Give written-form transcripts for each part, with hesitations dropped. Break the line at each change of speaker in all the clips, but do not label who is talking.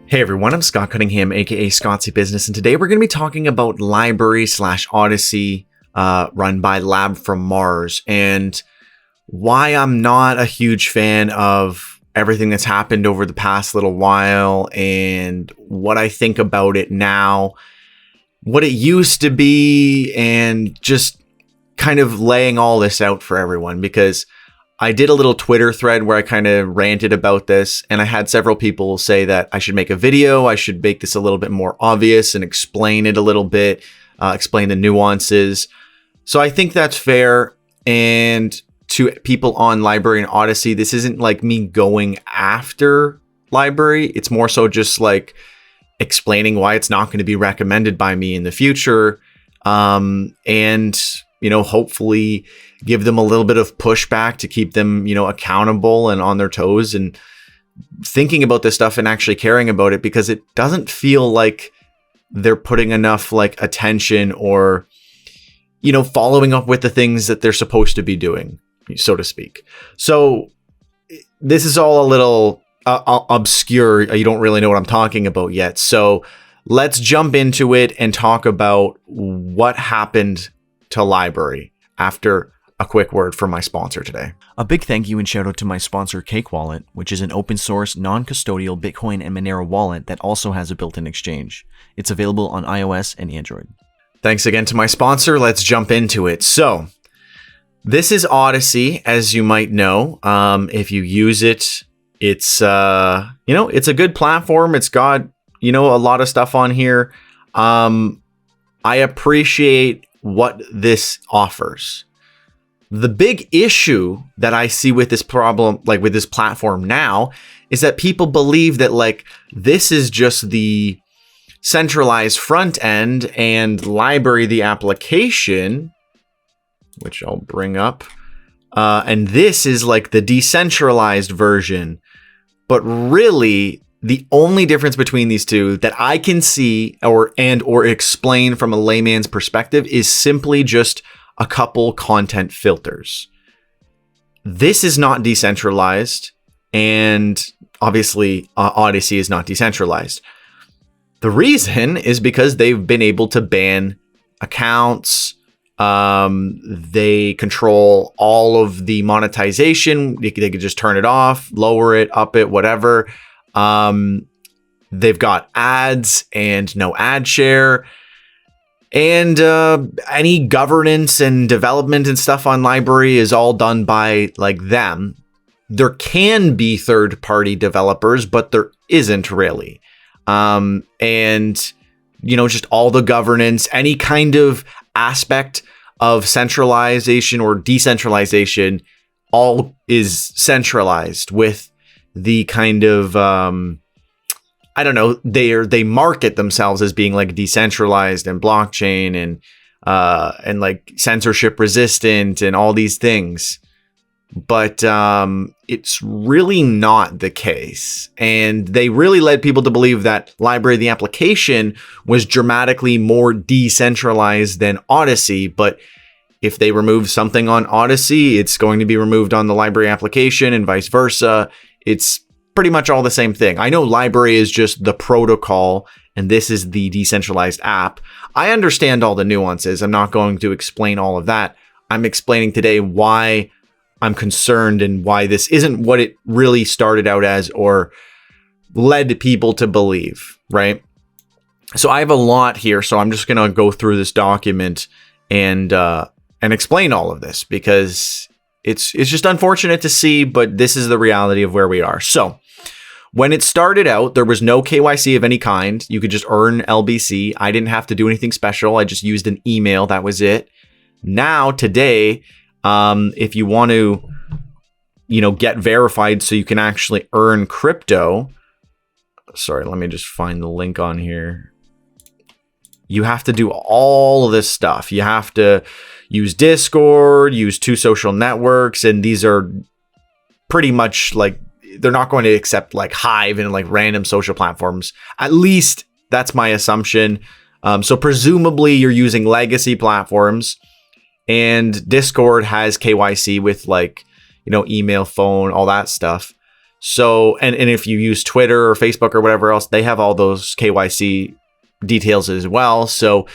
Hey everyone, I'm Scott Cunningham, aka Scottsy Business, and today we're going to be talking about LBRY / Odysee, run by Lab from Mars, and why I'm not a huge fan of everything that's happened over the past little while, and what I think about it now, what it used to be, and just kind of laying all this out for everyone, because I did a little Twitter thread where I kind of ranted about this, and I had several people say that I should make a video, I should make this a little bit more obvious and explain it a little bit, explain the nuances. So I think that's fair. And to people on LBRY and Odysee, this isn't like me going after LBRY. It's more so just like explaining why it's not going to be recommended by me in the future. And hopefully give them a little bit of pushback to keep them, accountable and on their toes and thinking about this stuff and actually caring about it, because it doesn't feel like they're putting enough attention or, following up with the things that they're supposed to be doing, so to speak. So this is all a little obscure. You don't really know what I'm talking about yet. So let's jump into it and talk about what happened to LBRY after a quick word from my sponsor today. A big thank you and shout out to my sponsor Cake Wallet, which is an open source, non-custodial Bitcoin and Monero wallet that also has a built-in exchange. It's available on iOS and Android. Thanks again to my sponsor. Let's jump into it. So this is Odysee, as you might know. If you use it, it's it's a good platform. It's got a lot of stuff on here. I appreciate what this offers. The big issue that I see with this problem, with this platform now, is that people believe that this is just the centralized front end and LBRY the application, which I'll bring up, and this is the decentralized version. But really, the only difference between these two that I can see or explain from a layman's perspective is simply just a couple content filters. This is not decentralized, and obviously Odysee is not decentralized. The reason is because they've been able to ban accounts. They control all of the monetization. They could just turn it off, lower it, up it, whatever. They've got ads and no ad share, and any governance and development and stuff on LBRY is all done by them. There can be third-party developers, but there isn't really. And just all the governance, any kind of aspect of centralization or decentralization, all is centralized with the kind of they market themselves as being decentralized and blockchain and censorship-resistant and all these things, but it's really not the case. And they really led people to believe that LBRY the application was dramatically more decentralized than Odysee. But if they remove something on Odysee, it's going to be removed on the LBRY application and vice versa. It's pretty much all the same thing. I know LBRY is just the protocol and this is the decentralized app. I understand all the nuances. I'm not going to explain all of that. I'm explaining today why I'm concerned and why this isn't what it really started out as or led people to believe, right? So I have a lot here, so I'm just going to go through this document and explain all of this, because it's just unfortunate to see, but this is the reality of where we are. So when it started out, there was no KYC of any kind. You could just earn LBC. I didn't have to do anything special. I just used an email. That was it. Now, today, if you want to, get verified so you can actually earn crypto. Sorry, let me just find the link on here. You have to do all of this stuff. You have to use Discord, use 2 social networks, and these are pretty much they're not going to accept Hive and random social platforms. At least that's my assumption. So presumably you're using legacy platforms, and Discord has KYC with email, phone, all that stuff. So, and if you use Twitter or Facebook or whatever else, they have all those KYC details as well. So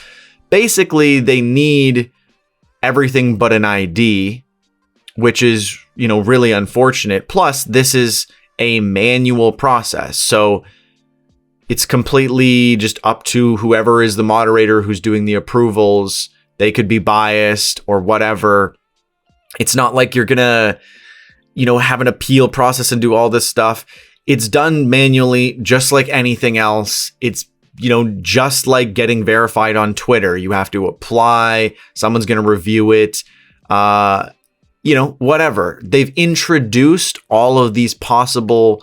basically they need everything but an ID, which is, you know, really unfortunate. Plus, this is a manual process. So it's completely just up to whoever is the moderator who's doing the approvals. They could be biased or whatever. It's not like you're going to, you know, have an appeal process and do all this stuff. It's done manually, just like anything else. It's, you know, just like getting verified on Twitter. You have to apply. Someone's going to review it. You know, whatever. They've introduced all of these possible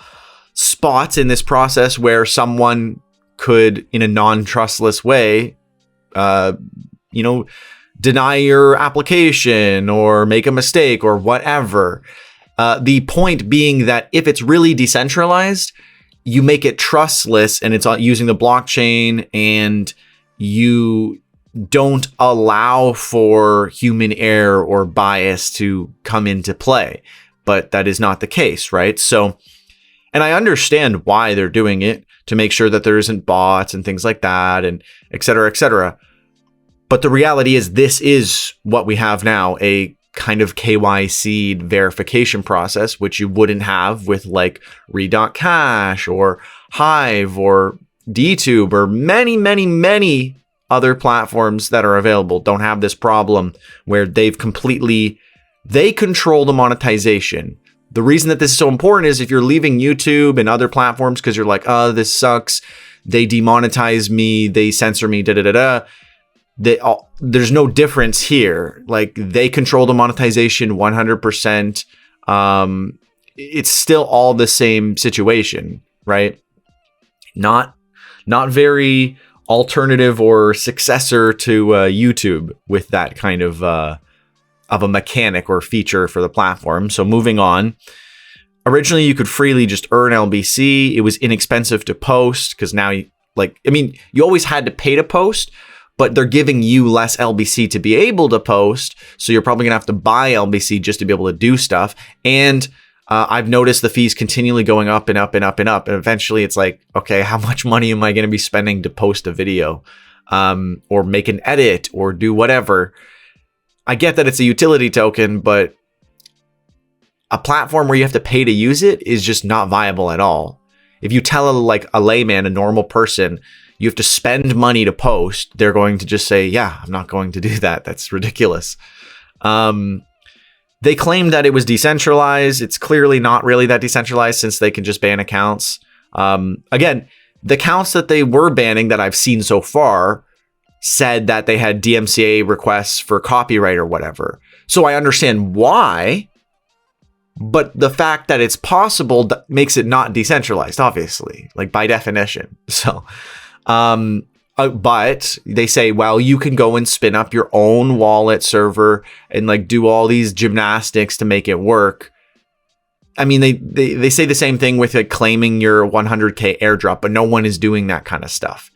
spots in this process where someone could, in a non-trustless way, you know, deny your application or make a mistake or whatever. The point being that if it's really decentralized, you make it trustless and it's using the blockchain, and you don't allow for human error or bias to come into play. But that is not the case, right? So, and I understand why they're doing it, to make sure that there isn't bots and things like that, and et cetera, et cetera. But the reality is this is what we have now, a kind of KYC verification process, which you wouldn't have with like Re.cash or Hive or DTube or many other platforms that are available. Don't have this problem where they control the monetization. The reason that this is so important is if you're leaving YouTube and other platforms because you're like, oh, this sucks, they demonetize me, they censor me, there's no difference here. Like, they control the monetization 100%. It's still all the same situation, right? Not very alternative or successor to YouTube with that kind of a mechanic or feature for the platform. So moving on. Originally, you could freely just earn LBC. It was inexpensive to post because now, you always had to pay to post, but they're giving you less LBC to be able to post. So you're probably going to have to buy LBC just to be able to do stuff. And I've noticed the fees continually going up and up and up and up. And eventually it's like, okay, how much money am I going to be spending to post a video or make an edit or do whatever? I get that it's a utility token, but a platform where you have to pay to use it is just not viable at all. If you tell a layman, a normal person, you have to spend money to post, they're going to just say, yeah, I'm not going to do that. That's ridiculous. They claimed that it was decentralized. It's clearly not really that decentralized since they can just ban accounts. Again, the accounts that they were banning that I've seen so far said that they had DMCA requests for copyright or whatever. So I understand why, but the fact that it's possible makes it not decentralized, obviously, like by definition. So, but they say, well, you can go and spin up your own wallet server and like do all these gymnastics to make it work. I mean, they say the same thing with like claiming your 100K airdrop, but no one is doing that kind of stuff.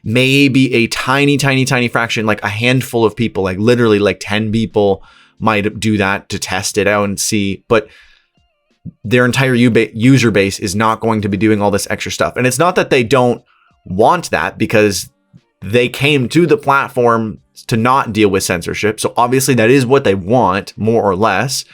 Maybe a tiny fraction, like a handful of people, like literally like 10 people might do that to test it out and see, but their entire user base is not going to be doing all this extra stuff. And it's not that they don't want that, because they came to the platform to not deal with censorship. So obviously that is what they want, more or less.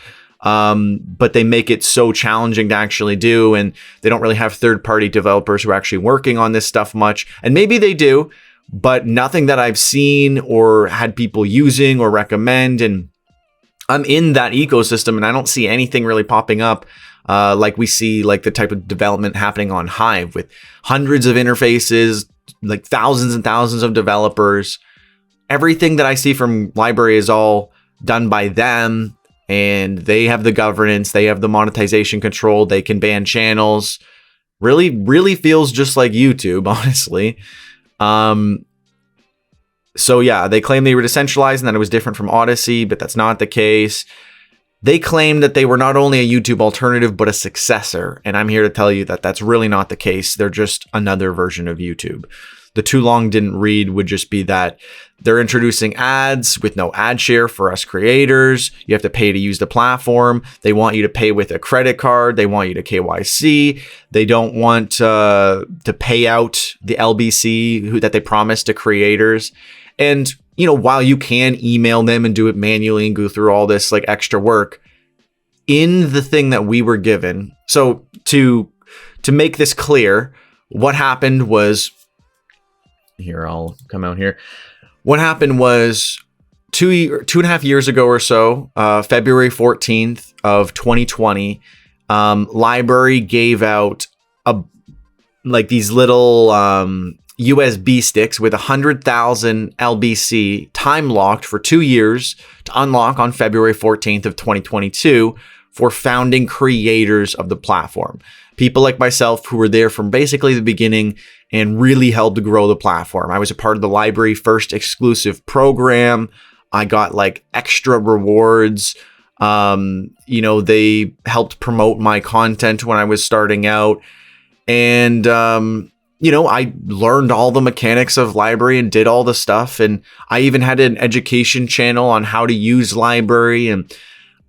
But they make it so challenging to actually do, and they don't really have third-party developers who are actually working on this stuff much. And maybe they do, but nothing that I've seen or had people using or recommend. And I'm in that ecosystem and I don't see anything really popping up like we see, like the type of development happening on Hive with hundreds of interfaces, like thousands and thousands of developers. Everything that I see from LBRY is all done by them. And they have the governance, they have the monetization control, they can ban channels. Really feels just like YouTube, honestly. So yeah, they claim they were decentralized and that it was different from Odysee, but that's not the case. They claim that they were not only a YouTube alternative, but a successor. And I'm here to tell you that that's really not the case. They're just another version of YouTube. the too long didn't read would just be that they're introducing ads with no ad share for us creators. You have to pay to use the platform. They want you to pay with a credit card. They want you to KYC. They don't want to pay out the LBC that they promised to creators. And, you know, while you can email them and do it manually and go through all this like extra work in the thing that we were given. So to make this clear, what happened was, here, I'll come out here. What happened was 2.5 years ago or so, February 14th of 2020, LBRY gave out these little USB sticks with 100,000 LBC time locked for 2 years to unlock on February 14th of 2022 for founding creators of the platform. People like myself who were there from basically the beginning and really helped to grow the platform. I was a part of the LBRY first exclusive program. I got like extra rewards. You know, they helped promote my content when I was starting out. And, you know, I learned all the mechanics of LBRY and did all the stuff. And I even had an education channel on how to use LBRY. And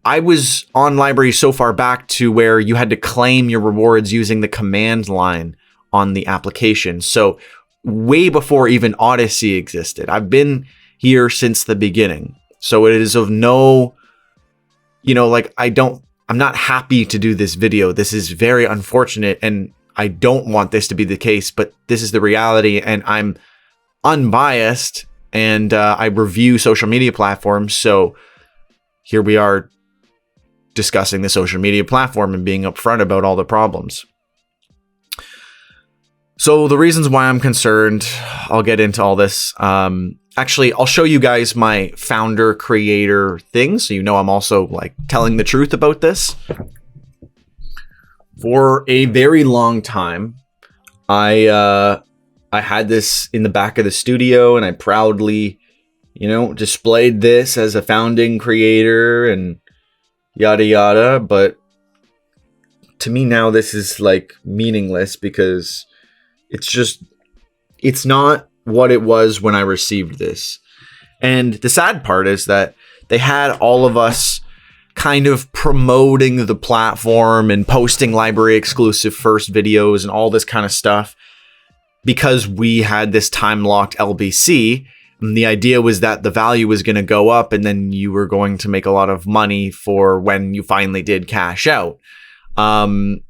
I was on LBRY so far back to where you had to claim your rewards using the command line on the application. So way before even Odysee existed. I've been here since the beginning. So it is of no, you know, like I'm not happy to do this video. This is very unfortunate and I don't want this to be the case, but this is the reality and I'm unbiased and I review social media platforms. So here we are discussing the social media platform and being upfront about all the problems. So the reasons why I'm concerned, I'll get into all this. Actually, I'll show you guys my founder creator thing. So, you know, I'm also like telling the truth about this. For a very long time, I had this in the back of the studio and I proudly, you know, displayed this as a founding creator and yada yada, but to me now this is like meaningless because it's not what it was when I received this. And the sad part is that they had all of us kind of promoting the platform and posting LBRY exclusive first videos and all this kind of stuff because we had this time locked LBC. And the idea was that the value was going to go up and then you were going to make a lot of money for when you finally did cash out. But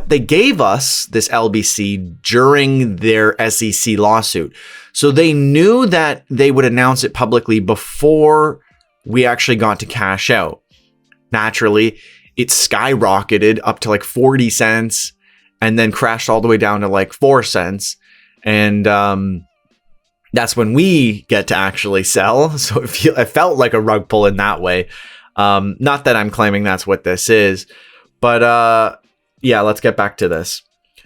they gave us this LBC during their SEC lawsuit. So they knew that they would announce it publicly before we actually got to cash out. Naturally, it skyrocketed up to like 40 cents and then crashed all the way down to like 4 cents. And, that's when we get to actually sell. So it felt like a rug pull in that way. Not that I'm claiming that's what this is, but yeah, let's get back to this.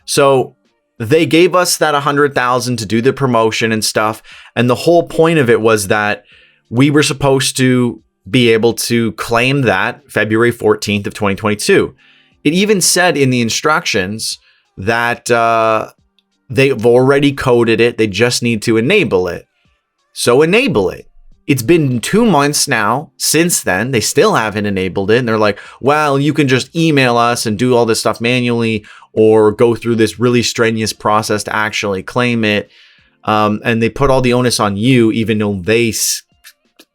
So they gave us that 100,000 to do the promotion and stuff. And the whole point of it was that we were supposed to be able to claim that February 14th of 2022. It even said in the instructions that, they've already coded it. They just need to enable it. So enable it. It's been 2 months now since then. They still haven't enabled it. And they're like, well, you can just email us and do all this stuff manually or go through this really strenuous process to actually claim it. And they put all the onus on you, even though they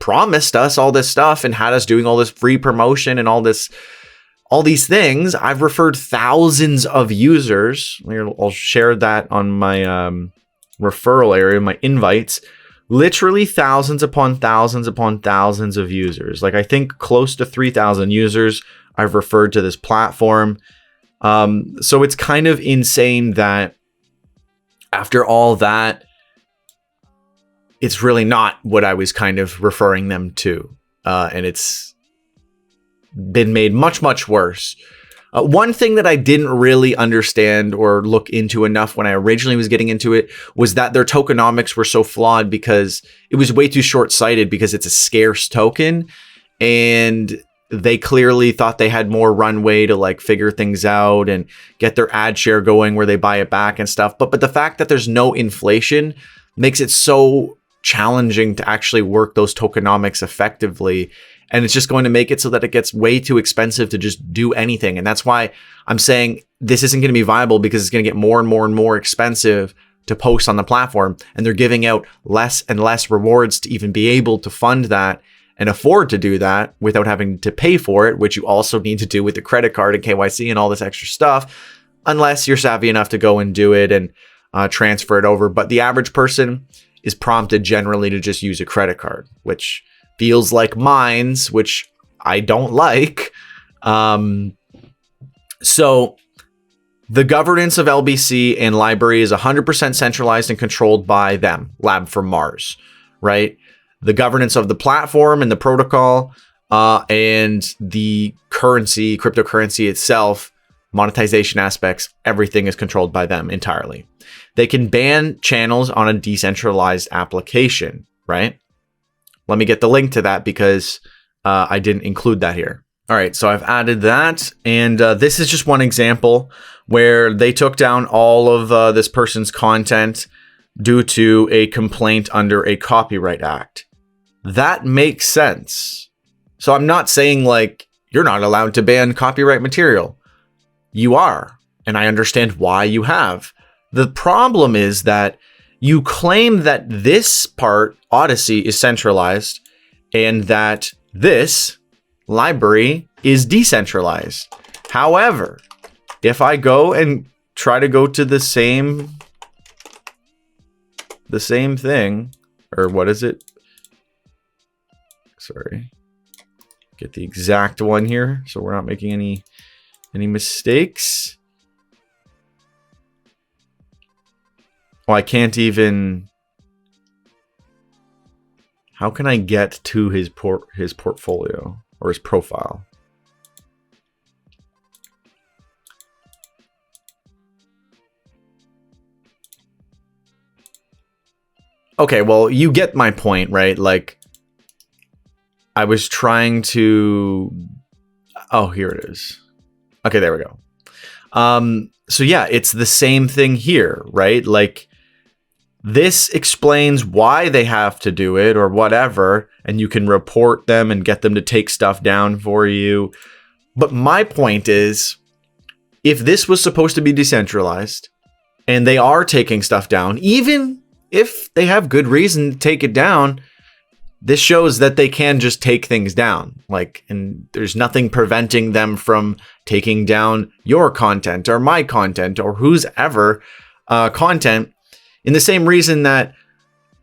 promised us all this stuff and had us doing all this free promotion and all these things. I've referred thousands of users. I'll share that on my referral area, my invites. Literally thousands upon thousands upon thousands of users. Like I think close to 3,000 users I've referred to this platform. So it's kind of insane that after all that, it's really not what I was kind of referring them to. And it's been made much, much worse. One thing that I didn't really understand or look into enough when I originally was getting into it was that their tokenomics were so flawed because it was way too short-sighted because it's a scarce token and they clearly thought they had more runway to like figure things out and get their ad share going where they buy it back and stuff. But the fact that there's no inflation makes it so challenging to actually work those tokenomics effectively. And it's just going to make it so that it gets way too expensive to just do anything. And that's why I'm saying this isn't going to be viable, because it's going to get more and more and more expensive to post on the platform. And they're giving out less and less rewards to even be able to fund that and afford to do that without having to pay for it, which you also need to do with the credit card and KYC and all this extra stuff, unless you're savvy enough to go and do it and transfer it over. But the average person is prompted generally to just use a credit card, which feels like mines, which I don't like. So the governance of LBC and LBRY is 100% centralized and controlled by them, Lab from Mars, right? The governance of the platform and the protocol and the currency, cryptocurrency itself, monetization aspects, everything is controlled by them entirely. They can ban channels on a decentralized application, right? Let me get the link to that because I didn't include that here. All right, so I've added that. And this is just one example where they took down all of this person's content due to a complaint under a Copyright Act. That makes sense. So I'm not saying like you're not allowed to ban copyright material. You are, and I understand why you have. The problem is that you claim that this part, Odysee, is centralized and that this, LBRY, is decentralized. However, if I go and try to go to the same thing, or what is it? Sorry. Get the exact one here so we're not making any mistakes. Well, I can't even. How can I get to his portfolio or his profile? Okay, well, you get my point, right? Like, I was trying to. Oh, here it is. Okay, there we go. So yeah, it's the same thing here, right? Like, this explains why they have to do it or whatever, and you can report them and get them to take stuff down for you. But my point is, if this was supposed to be decentralized and they are taking stuff down, even if they have good reason to take it down, this shows that they can just take things down. Like, and there's nothing preventing them from taking down your content or my content or whose ever content. In the same reason that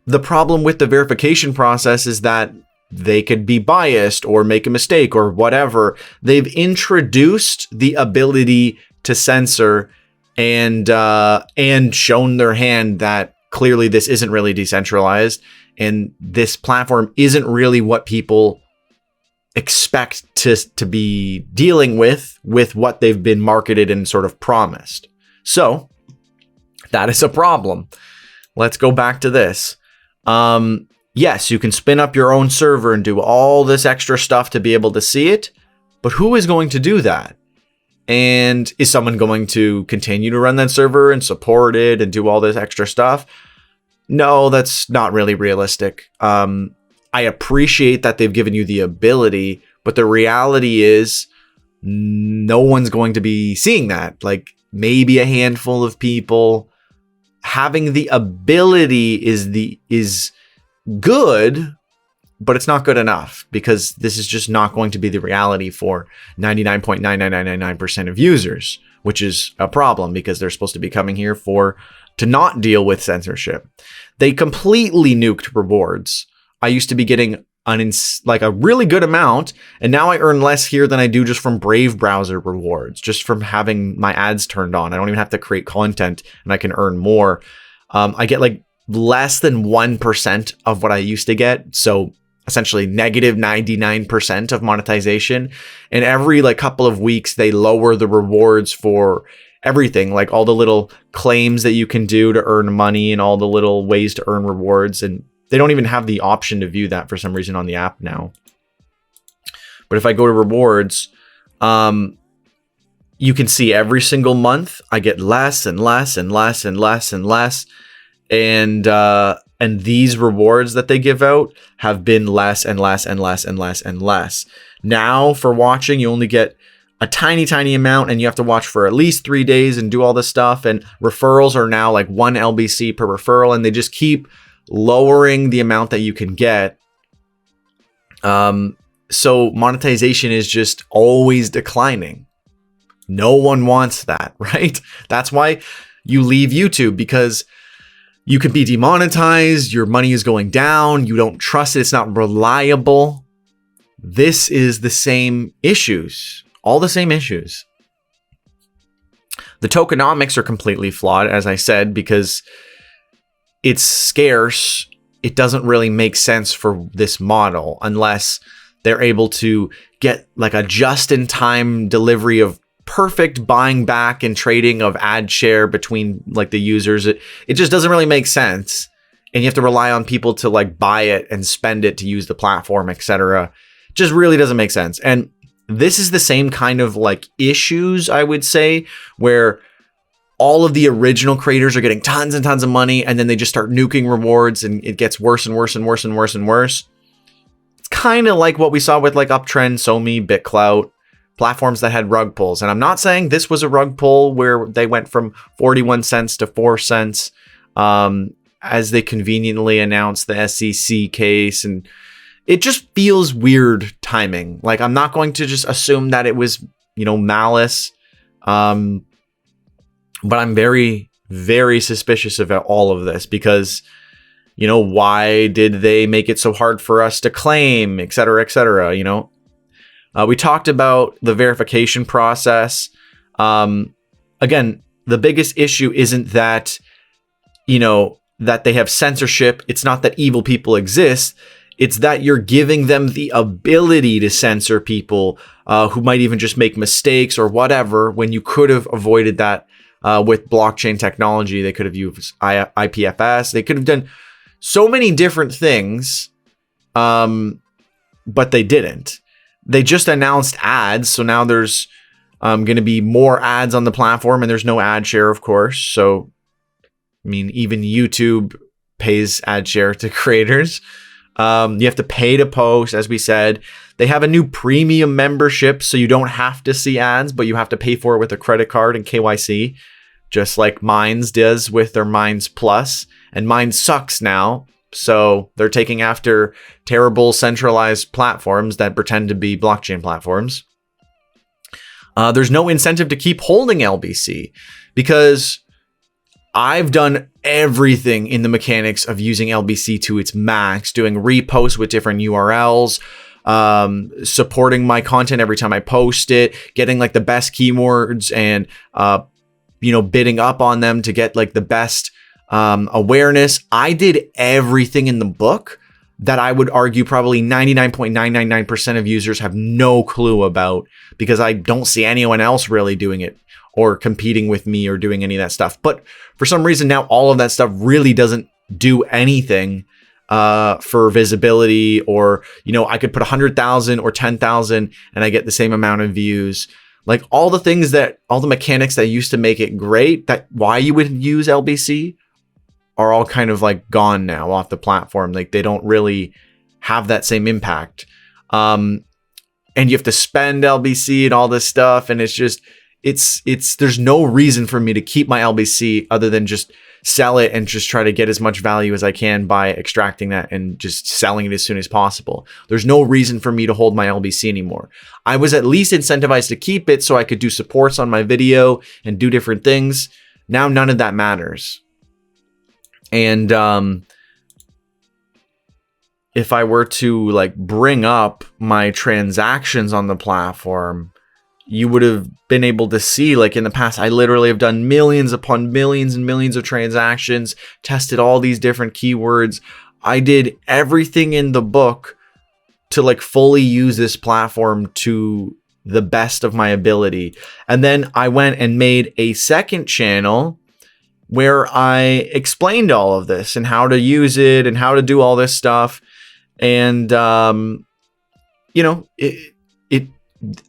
the problem with the verification process is that they could be biased or make a mistake or whatever. They've introduced the ability to censor and shown their hand that clearly this isn't really decentralized and this platform isn't really what people expect to be dealing with what they've been marketed and sort of promised. So that is a problem. Let's go back to this. Yes, you can spin up your own server and do all this extra stuff to be able to see it, but who is going to do that? And is someone going to continue to run that server and support it and do all this extra stuff? No, that's not really realistic. I appreciate that they've given you the ability, but the reality is no one's going to be seeing that. Like, maybe a handful of people. Having the ability is good, but it's not good enough, because this is just not going to be the reality for 99.99999% of users, which is a problem because they're supposed to be coming here to not deal with censorship. They completely nuked rewards. I used to be getting like a really good amount, and now I earn less here than I do just from Brave browser rewards, just from having my ads turned on. I don't even have to create content and I can earn more. I get like less than 1% of what I used to get. So essentially negative 99% of monetization. And every like couple of weeks, they lower the rewards for everything, like all the little claims that you can do to earn money and all the little ways to earn rewards. And they don't even have the option to view that for some reason on the app now. But if I go to rewards, you can see every single month I get less and less and less and less and less. And these rewards that they give out have been less and less and less and less and less. Now for watching, you only get a tiny, tiny amount, and you have to watch for at least 3 days and do all this stuff. And referrals are now like 1 LBC per referral, and they just keep lowering the amount that you can get. So monetization is just always declining. No one wants that, right? That's why you leave YouTube, because you can be demonetized, your money is going down, you don't trust it, it's not reliable. This is the same issues, all the same issues. The tokenomics are completely flawed, as I said, because it's scarce. It doesn't really make sense for this model unless they're able to get like a just-in-time delivery of perfect buying back and trading of ad share between like the users. It just doesn't really make sense. And you have to rely on people to like buy it and spend it to use the platform, etc. Just really doesn't make sense. And this is the same kind of like issues, I would say, where all of the original creators are getting tons and tons of money, and then they just start nuking rewards, and it gets worse and worse and worse and worse and worse. It's kind of like what we saw with like Uptrend, SoMe, BitClout, platforms that had rug pulls. And I'm not saying this was a rug pull where they went from 41 cents to 4 cents as they conveniently announced the SEC case. And it just feels weird timing. Like, I'm not going to just assume that it was, malice. But I'm very, very suspicious about all of this because, why did they make it so hard for us to claim, et cetera, et cetera, We talked about the verification process. Again, the biggest issue isn't that, that they have censorship. It's not that evil people exist. It's that you're giving them the ability to censor people who might even just make mistakes or whatever, when you could have avoided that with blockchain technology. They could have used IPFS. They could have done so many different things, but they didn't. They just announced ads. So now there's going to be more ads on the platform, and there's no ad share, of course. So, even YouTube pays ad share to creators. You have to pay to post, as we said. They have a new premium membership, so you don't have to see ads, but you have to pay for it with a credit card and KYC, just like Minds does with their Minds Plus. And Minds sucks now, so they're taking after terrible centralized platforms that pretend to be blockchain platforms. There's no incentive to keep holding LBC because I've done everything in the mechanics of using LBC to its max, doing reposts with different URLs, supporting my content every time I post it, getting like the best keywords and, bidding up on them to get like the best awareness. I did everything in the book that I would argue probably 99.999% of users have no clue about, because I don't see anyone else really doing it or competing with me or doing any of that stuff. But for some reason now, all of that stuff really doesn't do anything for visibility, or, I could put 100,000 or 10,000 and I get the same amount of views. Like all the mechanics that used to make it great, that why you would use LBC, are all kind of like gone now off the platform. Like they don't really have that same impact. And you have to spend LBC and all this stuff. And it's just, there's no reason for me to keep my LBC other than just sell it and just try to get as much value as I can by extracting that and just selling it as soon as possible. There's no reason for me to hold my LBC anymore. I was at least incentivized to keep it so I could do supports on my video and do different things. Now none of that matters. And if I were to like bring up my transactions on the platform, you would have been able to see, like in the past, I literally have done millions upon millions and millions of transactions, tested all these different keywords. I did everything in the book to like fully use this platform to the best of my ability. And then I went and made a second channel where I explained all of this and how to use it and how to do all this stuff. And,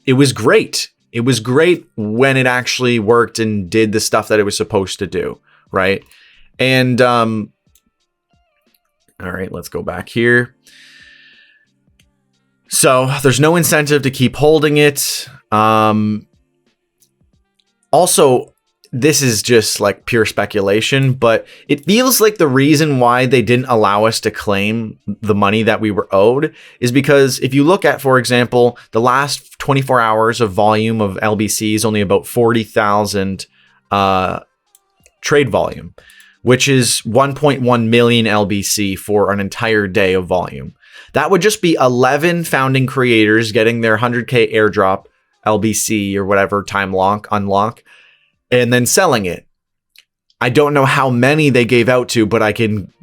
it was great. It was great when it actually worked and did the stuff that it was supposed to do, right? And all right, let's go back here. So there's no incentive to keep holding it. Also, this is just like pure speculation, but it feels like the reason why they didn't allow us to claim the money that we were owed is because if you look at, for example, the last 24 hours of volume of LBC is only about 40,000 trade volume, which is 1.1 million LBC for an entire day of volume. That would just be 11 founding creators getting their 100K airdrop LBC or whatever time unlock, and then selling it. I don't know how many they gave out to, but I can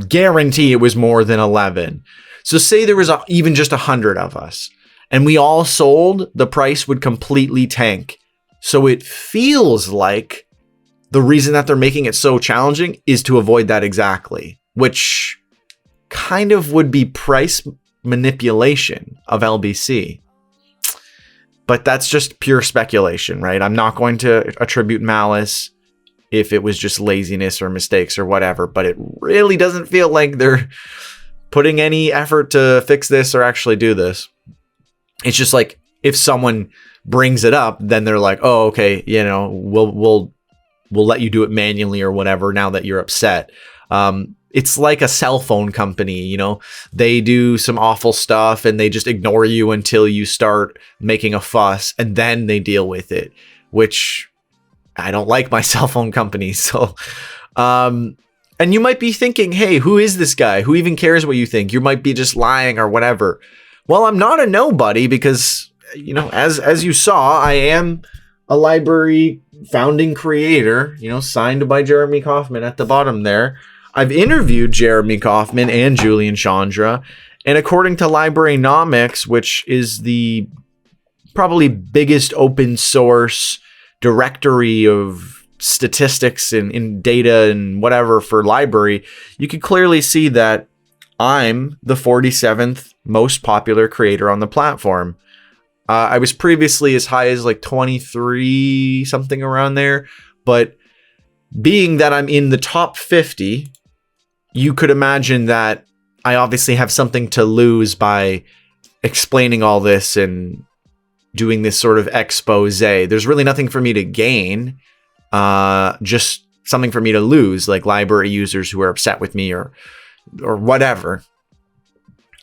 guarantee it was more than 11. So say there was even just 100 of us and we all sold, the price would completely tank. So it feels like the reason that they're making it so challenging is to avoid that exactly, which kind of would be price manipulation of LBC. But that's just pure speculation, right? I'm not going to attribute malice if it was just laziness or mistakes or whatever, but it really doesn't feel like they're putting any effort to fix this or actually do this. It's just like if someone brings it up, then they're like, "Oh, okay, you know, we'll let you do it manually or whatever now that you're upset." It's like a cell phone company, you know, they do some awful stuff and they just ignore you until you start making a fuss and then they deal with it, which I don't like my cell phone company. So, and you might be thinking, hey, who is this guy? Who even cares what you think? You might be just lying or whatever. Well, I'm not a nobody because, you know, as you saw, I am a LBRY founding creator, you know, signed by Jeremy Kauffman at the bottom there. I've interviewed Jeremy Kauffman and Julian Chandra, and according to LBRYnomics, which is the probably biggest open source directory of statistics and in data and whatever for LBRY, you can clearly see that I'm the 47th most popular creator on the platform. I was previously as high as like 23, something around there, but being that I'm in the top 50, you could imagine that I obviously have something to lose by explaining all this and doing this sort of expose. There's really nothing for me to gain, just something for me to lose, like LBRY users who are upset with me or whatever.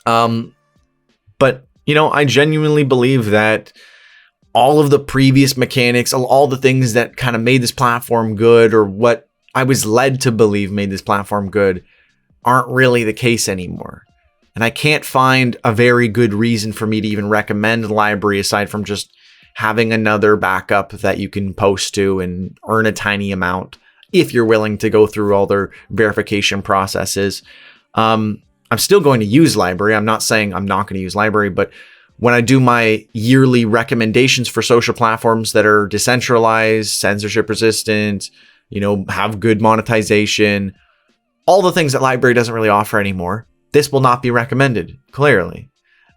But, you know, I genuinely believe that all of the previous mechanics, all the things that kind of made this platform good or what I was led to believe made this platform good aren't really the case anymore. And I can't find a very good reason for me to even recommend LBRY aside from just having another backup that you can post to and earn a tiny amount if you're willing to go through all their verification processes. I'm still going to use LBRY. I'm not saying I'm not going to use LBRY, but when I do my yearly recommendations for social platforms that are decentralized, censorship resistant, you know, have good monetization, all the things that LBRY doesn't really offer anymore, this will not be recommended, clearly.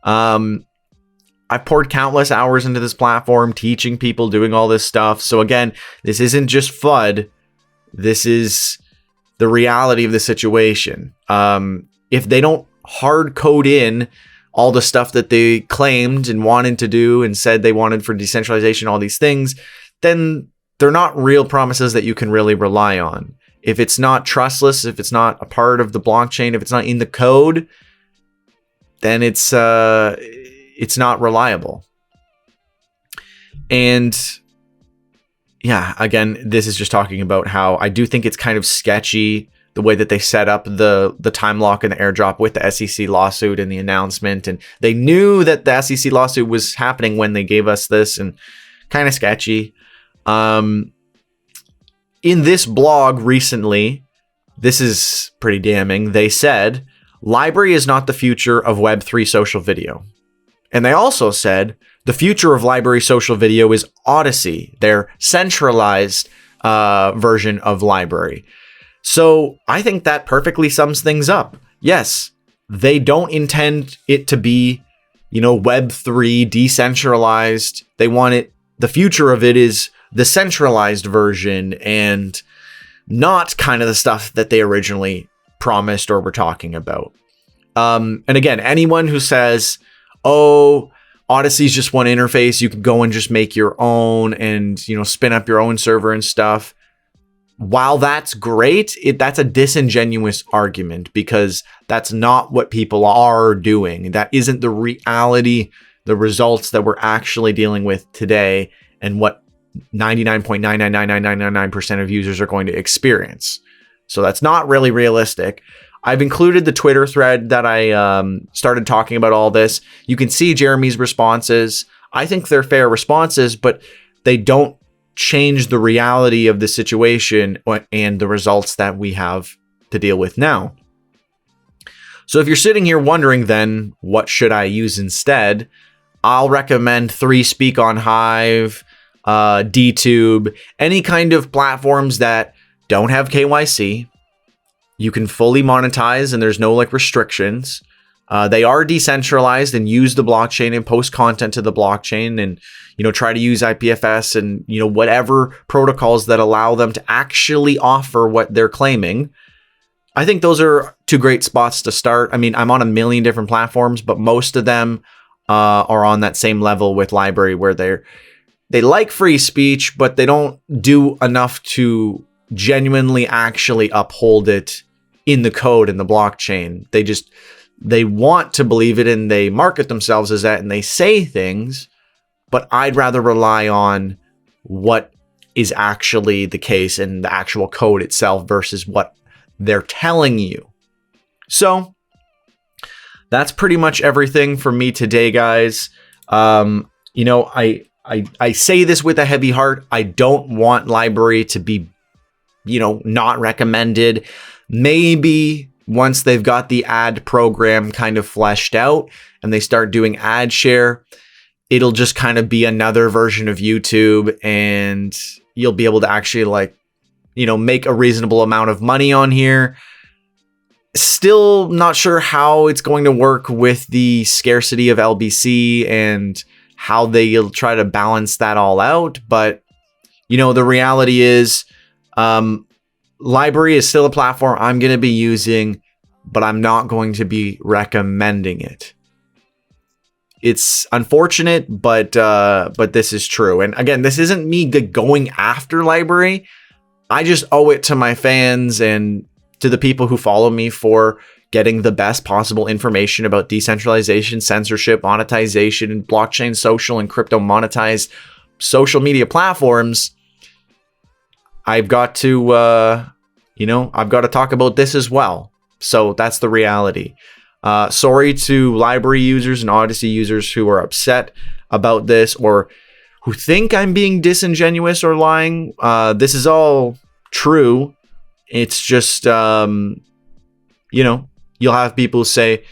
I've poured countless hours into this platform, teaching people, doing all this stuff. So again, this isn't just FUD. This is the reality of the situation. If they don't hard code in all the stuff that they claimed and wanted to do and said they wanted for decentralization, all these things, then they're not real promises that you can really rely on. If it's not trustless, if it's not a part of the blockchain, if it's not in the code, then it's not reliable. And yeah, again, this is just talking about how I do think it's kind of sketchy the way that they set up the time lock and the airdrop with the SEC lawsuit and the announcement. And they knew that the SEC lawsuit was happening when they gave us this, and kind of sketchy. In this blog recently, this is pretty damning. They said, LBRY is not the future of Web3 social video. And they also said, the future of LBRY social video is Odysee, their centralized version of LBRY. So I think that perfectly sums things up. Yes, they don't intend it to be Web3, decentralized. They want it. The future of it is the centralized version and not kind of the stuff that they originally promised or were talking about. And again, anyone who says, oh, Odysee is just one interface, you can go and just make your own and, spin up your own server and stuff. While that's great, that's a disingenuous argument because that's not what people are doing. That isn't the reality, the results that we're actually dealing with today and what 99.9999999% of users are going to experience. So that's not really realistic. I've included the Twitter thread that I started talking about all this. You can see Jeremy's responses. I think they're fair responses, but they don't change the reality of the situation and the results that we have to deal with now. So if you're sitting here wondering then, what should I use instead? I'll recommend 3Speak on Hive, DTube, any kind of platforms that don't have KYC. You can fully monetize and there's no restrictions. They are decentralized and use the blockchain and post content to the blockchain and, try to use IPFS and, whatever protocols that allow them to actually offer what they're claiming. I think those are two great spots to start. I mean, I'm on a million different platforms, but most of them are on that same level with LBRY where they like free speech, but they don't do enough to genuinely actually uphold it in the code in the blockchain. They want to believe it and they market themselves as that and they say things, but I'd rather rely on what is actually the case in the actual code itself versus what they're telling you. So that's pretty much everything for me today, guys. I say this with a heavy heart. I don't want LBRY to be, not recommended. Maybe once they've got the ad program kind of fleshed out and they start doing ad share, it'll just kind of be another version of YouTube and you'll be able to actually make a reasonable amount of money on here. Still not sure how it's going to work with the scarcity of LBC and how they'll try to balance that all out. But, the reality is LBRY is still a platform I'm going to be using, but I'm not going to be recommending it. It's unfortunate, but this is true. And again, this isn't me going after LBRY. I just owe it to my fans and to the people who follow me for getting the best possible information about decentralization, censorship, monetization, and blockchain, social, and crypto monetized social media platforms. I've got to, I've got to talk about this as well. So that's the reality. Sorry to LBRY users and Odysee users who are upset about this or who think I'm being disingenuous or lying. This is all true. It's just, you'll have people say,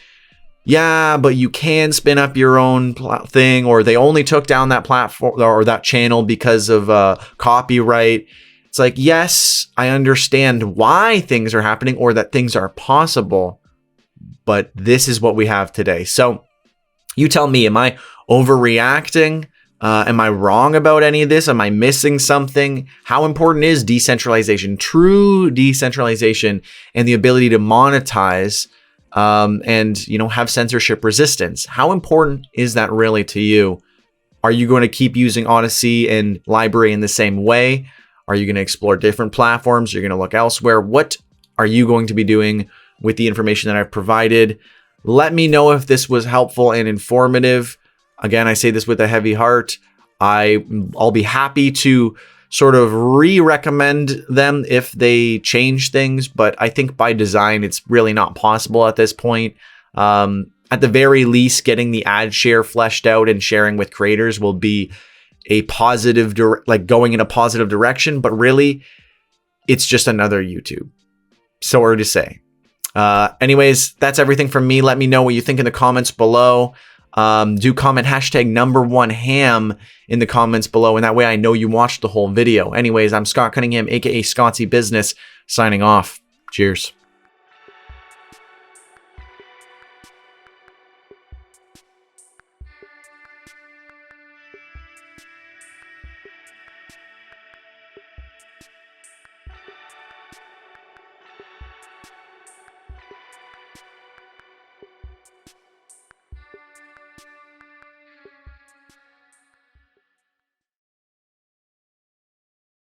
yeah, but you can spin up your own thing, or they only took down that platform or that channel because of copyright. It's like, yes, I understand why things are happening or that things are possible, but this is what we have today. So you tell me, am I overreacting? Am I wrong about any of this? Am I missing something? How important is decentralization, true decentralization, and the ability to monetize and, have censorship resistance? How important is that really to you? Are you going to keep using Odysee and LBRY in the same way? Are you going to explore different platforms? You're going to look elsewhere. What are you going to be doing with the information that I've provided? Let me know if this was helpful and informative. Again, I say this with a heavy heart. I'll be happy to sort of re-recommend them if they change things, but I think by design, it's really not possible at this point. At the very least, getting the ad share fleshed out and sharing with creators will be a positive, going in a positive direction, but really, it's just another YouTube. Sorry to say. Anyways, that's everything from me. Let me know what you think in the comments below. Do comment #1ham in the comments below, and that way I know you watched the whole video. Anyways, I'm Scott Cunningham, aka Scottsy Business, signing off. Cheers.